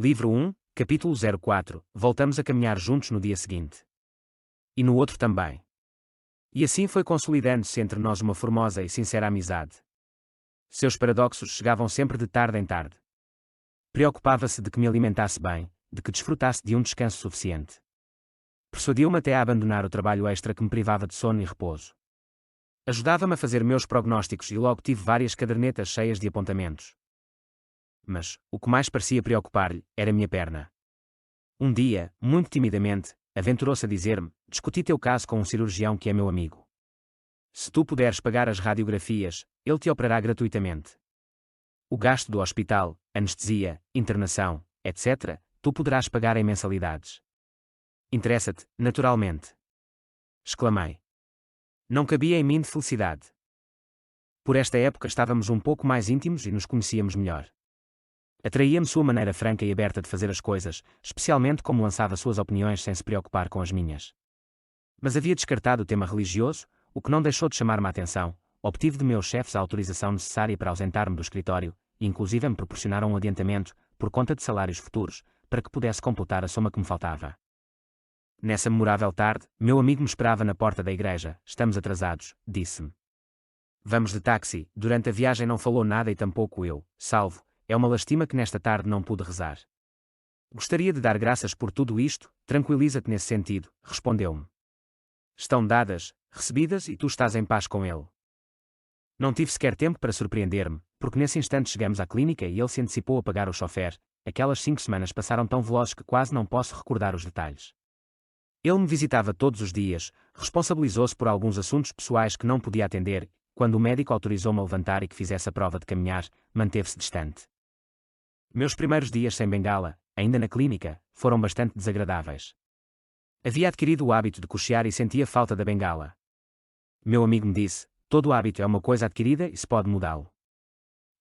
Livro 1, capítulo 04. Voltamos a caminhar juntos no dia seguinte. E no outro também. E assim foi consolidando-se entre nós uma formosa e sincera amizade. Seus paradoxos chegavam sempre de tarde em tarde. Preocupava-se de que me alimentasse bem, de que desfrutasse de um descanso suficiente. Persuadiu-me até a abandonar o trabalho extra que me privava de sono e repouso. Ajudava-me a fazer meus prognósticos e logo tive várias cadernetas cheias de apontamentos. Mas, o que mais parecia preocupar-lhe, era a minha perna. Um dia, muito timidamente, aventurou-se a dizer-me: discuti teu caso com um cirurgião que é meu amigo. Se tu puderes pagar as radiografias, ele te operará gratuitamente. O gasto do hospital, anestesia, internação, etc., tu poderás pagar em mensalidades. Interessa-te, naturalmente. Exclamei. Não cabia em mim de felicidade. Por esta época estávamos um pouco mais íntimos e nos conhecíamos melhor. Atraía-me sua maneira franca e aberta de fazer as coisas, especialmente como lançava suas opiniões sem se preocupar com as minhas. Mas havia descartado o tema religioso, o que não deixou de chamar-me a atenção. Obtive de meus chefes a autorização necessária para ausentar-me do escritório, e inclusive me proporcionaram um adiantamento, por conta de salários futuros, para que pudesse completar a soma que me faltava. Nessa memorável tarde, meu amigo me esperava na porta da igreja. Estamos atrasados, disse-me. Vamos de táxi. Durante a viagem não falou nada e tampouco eu, salvo. É uma lastima que nesta tarde não pude rezar. Gostaria de dar graças por tudo isto, tranquiliza-te nesse sentido, respondeu-me. Estão dadas, recebidas e tu estás em paz com ele. Não tive sequer tempo para surpreender-me, porque nesse instante chegamos à clínica e ele se antecipou a pagar o chofer. Aquelas 5 semanas passaram tão velozes que quase não posso recordar os detalhes. Ele me visitava todos os dias, responsabilizou-se por alguns assuntos pessoais que não podia atender. Quando o médico autorizou-me a levantar e que fizesse a prova de caminhar, manteve-se distante. Meus primeiros dias sem bengala, ainda na clínica, foram bastante desagradáveis. Havia adquirido o hábito de cochear e sentia falta da bengala. Meu amigo me disse: todo hábito é uma coisa adquirida e se pode mudá-lo.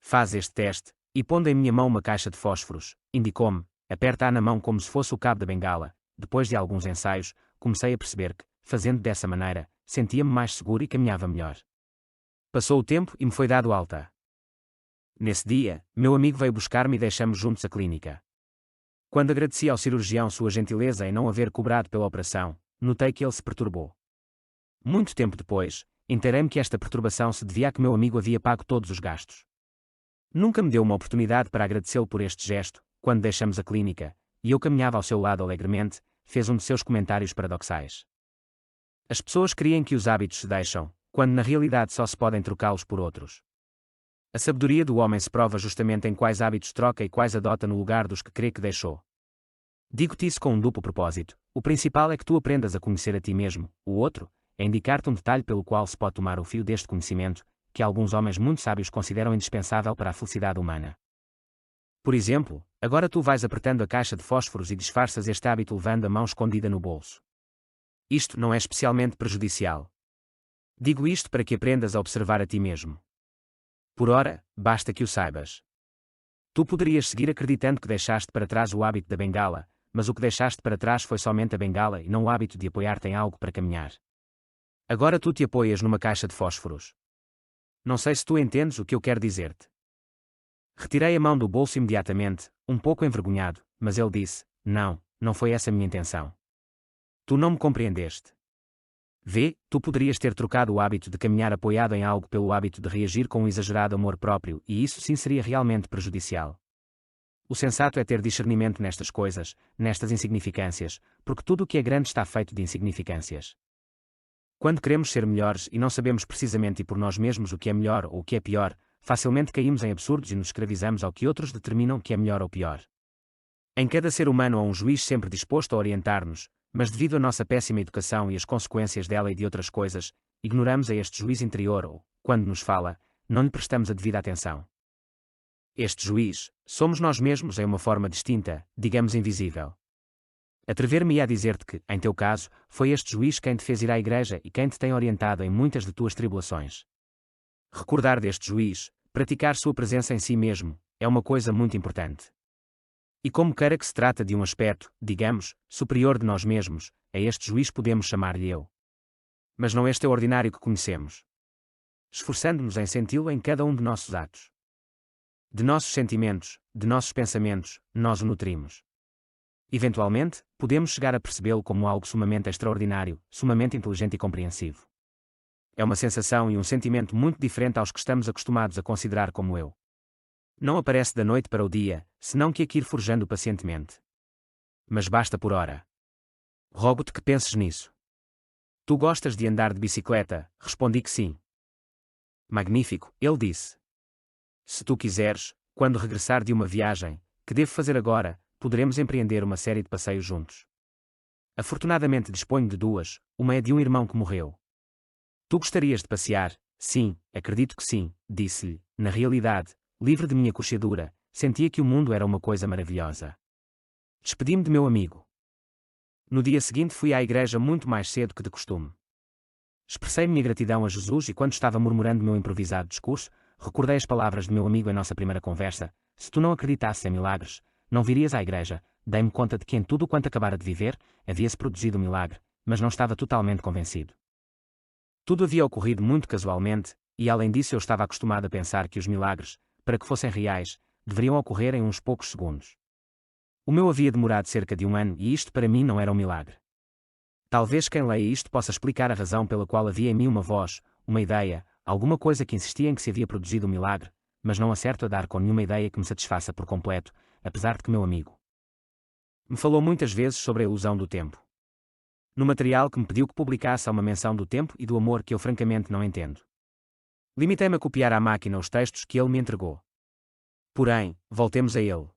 Faz este teste, e pondo em minha mão uma caixa de fósforos, indicou-me, aperta-a na mão como se fosse o cabo da bengala. Depois de alguns ensaios, comecei a perceber que, fazendo dessa maneira, sentia-me mais seguro e caminhava melhor. Passou o tempo e me foi dado alta. Nesse dia, meu amigo veio buscar-me e deixamos juntos a clínica. Quando agradeci ao cirurgião sua gentileza em não haver cobrado pela operação, notei que ele se perturbou. Muito tempo depois, inteirei-me que esta perturbação se devia a que meu amigo havia pago todos os gastos. Nunca me deu uma oportunidade para agradecê-lo por este gesto. Quando deixamos a clínica, e eu caminhava ao seu lado alegremente, fez um de seus comentários paradoxais. As pessoas creem que os hábitos se deixam, quando na realidade só se podem trocá-los por outros. A sabedoria do homem se prova justamente em quais hábitos troca e quais adota no lugar dos que crê que deixou. Digo-te isso com um duplo propósito. O principal é que tu aprendas a conhecer a ti mesmo. O outro é indicar-te um detalhe pelo qual se pode tomar o fio deste conhecimento, que alguns homens muito sábios consideram indispensável para a felicidade humana. Por exemplo, agora tu vais apertando a caixa de fósforos e disfarças este hábito levando a mão escondida no bolso. Isto não é especialmente prejudicial. Digo isto para que aprendas a observar a ti mesmo. Por ora, basta que o saibas. Tu poderias seguir acreditando que deixaste para trás o hábito da bengala, mas o que deixaste para trás foi somente a bengala e não o hábito de apoiar-te em algo para caminhar. Agora tu te apoias numa caixa de fósforos. Não sei se tu entendes o que eu quero dizer-te. Retirei a mão do bolso imediatamente, um pouco envergonhado, mas ele disse: não foi essa a minha intenção. Tu não me compreendeste. Vê, tu poderias ter trocado o hábito de caminhar apoiado em algo pelo hábito de reagir com um exagerado amor próprio, e isso sim seria realmente prejudicial. O sensato é ter discernimento nestas coisas, nestas insignificâncias, porque tudo o que é grande está feito de insignificâncias. Quando queremos ser melhores e não sabemos precisamente e por nós mesmos o que é melhor ou o que é pior, facilmente caímos em absurdos e nos escravizamos ao que outros determinam que é melhor ou pior. Em cada ser humano há um juiz sempre disposto a orientar-nos, mas devido à nossa péssima educação e as consequências dela e de outras coisas, ignoramos a este juiz interior ou, quando nos fala, não lhe prestamos a devida atenção. Este juiz, somos nós mesmos em uma forma distinta, digamos invisível. Atrever-me-ia a dizer-te que, em teu caso, foi este juiz quem te fez ir à igreja e quem te tem orientado em muitas de tuas tribulações. Recordar deste juiz, praticar sua presença em si mesmo, é uma coisa muito importante. E como queira que se trata de um aspecto, digamos, superior de nós mesmos, a este juiz podemos chamar-lhe eu. Mas não este é o ordinário que conhecemos. Esforçando-nos em senti-lo em cada um de nossos atos. De nossos sentimentos, de nossos pensamentos, nós o nutrimos. Eventualmente, podemos chegar a percebê-lo como algo sumamente extraordinário, sumamente inteligente e compreensivo. É uma sensação e um sentimento muito diferente aos que estamos acostumados a considerar como eu. Não aparece da noite para o dia, senão que aqui ir forjando pacientemente. Mas basta por hora. Rogo-te que penses nisso. Tu gostas de andar de bicicleta? Respondi que sim. Magnífico, ele disse. Se tu quiseres, quando regressar de uma viagem, que devo fazer agora, poderemos empreender uma série de passeios juntos. Afortunadamente disponho de duas, uma é de um irmão que morreu. Tu gostarias de passear? Sim, acredito que sim, disse-lhe. Na realidade, livre de minha coxadura, sentia que o mundo era uma coisa maravilhosa. Despedi-me de meu amigo. No dia seguinte fui à igreja muito mais cedo que de costume. Expressei minha gratidão a Jesus e quando estava murmurando meu improvisado discurso, recordei as palavras de meu amigo em nossa primeira conversa: se tu não acreditasses em milagres, não virias à igreja. Dei-me conta de que em tudo quanto acabara de viver, havia-se produzido um milagre, mas não estava totalmente convencido. Tudo havia ocorrido muito casualmente, e além disso eu estava acostumado a pensar que os milagres, para que fossem reais, deveriam ocorrer em uns poucos segundos. O meu havia demorado cerca de 1 ano e isto para mim não era um milagre. Talvez quem leia isto possa explicar a razão pela qual havia em mim uma voz, uma ideia, alguma coisa que insistia em que se havia produzido um milagre, mas não acerto a dar com nenhuma ideia que me satisfaça por completo, apesar de que meu amigo me falou muitas vezes sobre a ilusão do tempo. No material que me pediu que publicasse há uma menção do tempo e do amor que eu francamente não entendo. Limitei-me a copiar à máquina os textos que ele me entregou. Porém, voltemos a ele.